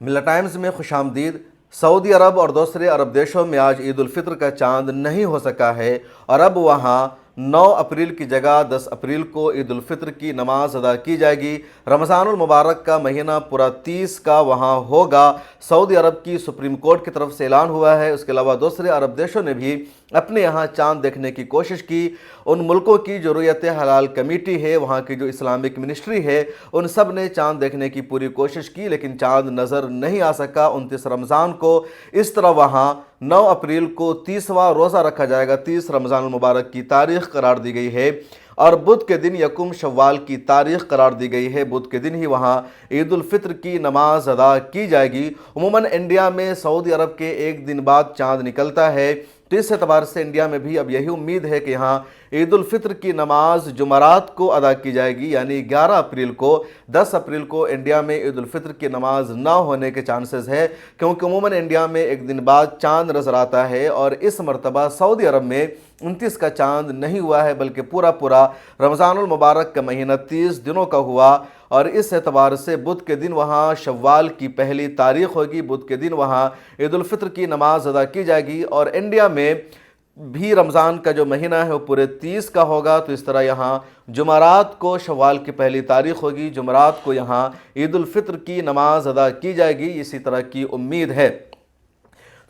मिल्ला times में खुश आमदीद। सऊदी अरब और दूसरे अरब देशों में आज ईद उल फित्र का चांद नहीं हो सका है और अब वहाँ 9 अप्रैल की जगह 10 अप्रैल को ईद उल फित्र की नमाज अदा की जाएगी। रमज़ानुल मुबारक का महीना पूरा 30 का वहाँ होगा। सऊदी अरब की सुप्रीम कोर्ट की तरफ से ऐलान हुआ है। उसके अलावा दूसरे अरब देशों ने भी अपने यहाँ चांद देखने की कोशिश की। उन मुल्कों की जो रुयत हलाल कमेटी है, वहाँ की जो इस्लामिक मिनिस्ट्री है, उन सब ने चांद देखने की पूरी कोशिश की, लेकिन चांद नज़र नहीं आ सका। 29 रमज़ान को इस तरह वहाँ 9 अप्रैल को 30वां रोज़ा रखा जाएगा। 30 रमज़ानुल मुबारक की तारीख़ करार दी गई है और बुध के दिन यकुम शव्वाल की तारीख़ करार दी गई है। बुध के दिन ही वहाँ ईद उल फित्र की नमाज अदा की जाएगी। उमूमन इंडिया में सऊदी अरब के एक दिन बाद चाँद निकलता है, तो इस एतबार से इंडिया में भी अब यही उम्मीद है कि यहाँ ईद उल फित्र की नमाज जुमरात को अदा की जाएगी, यानी 11 अप्रैल को। 10 अप्रैल को इंडिया में ईद उल फित्र की नमाज ना होने के चांसेस है, क्योंकि उमूमन इंडिया में एक दिन बाद चांद नज़र आता है और इस मरतबा सऊदी अरब में 29 का चांद नहीं हुआ है, बल्कि पूरा रमज़ानुल मुबारक का महीना 30 दिनों का हुआ। और इस एतबार से बुध के दिन वहाँ शव्वाल की पहली तारीख़ होगी। बुध के दिन वहाँ ईद उल फित्र की नमाज अदा की जाएगी और इंडिया में भी रमज़ान का जो महीना है वो पूरे 30 का होगा। तो इस तरह यहाँ जुमरात को शव्वाल की पहली तारीख़ होगी, जुमरात को यहाँ ईद उल फित्र की नमाज अदा की जाएगी, इसी तरह की उम्मीद है।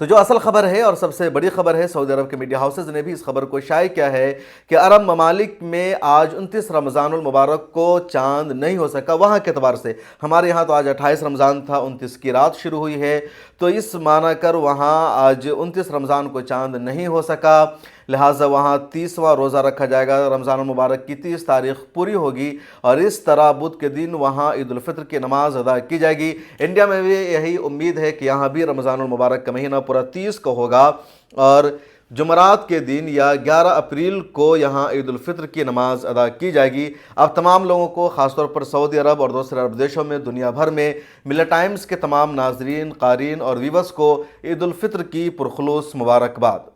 तो जो असल ख़बर है और सबसे बड़ी ख़बर है, सऊदी अरब के मीडिया हाउसेज़ ने भी इस खबर को शाये किया है कि अरब ममालिक में आज 29 रमज़ानुल मुबारक को चांद नहीं हो सका। वहाँ के अतबार से हमारे यहाँ तो आज 28 रमज़ान था, 29 की रात शुरू हुई है, तो इस माना कर वहाँ आज 29 रमज़ान को चांद नहीं हो सका। लिहाजा वहाँ 30वां रोज़ा रखा जाएगा। रमज़ान मुबारक की 30 तारीख़ पूरी होगी और इस तरह बुध के दिन वहाँ ईद उल फित्र की नमाज अदा की जाएगी। इंडिया में भी यही उम्मीद है कि यहाँ भी रमज़ान मुबारक का महीना पूरा 30 का होगा और जुमरात के दिन या 11 अप्रैल को यहाँ ईद उल फित्र की नमाज अदा की जाएगी। अब तमाम लोगों को, ख़ासतौर पर सऊदी अरब और दूसरे अरब देशों में, दुनिया भर में मिल्ला टाइम्स के तमाम नाजरीन, क़ारीन और व्यूअर्स को ईद उल फित्र की पुरखुलूस मुबारकबाद।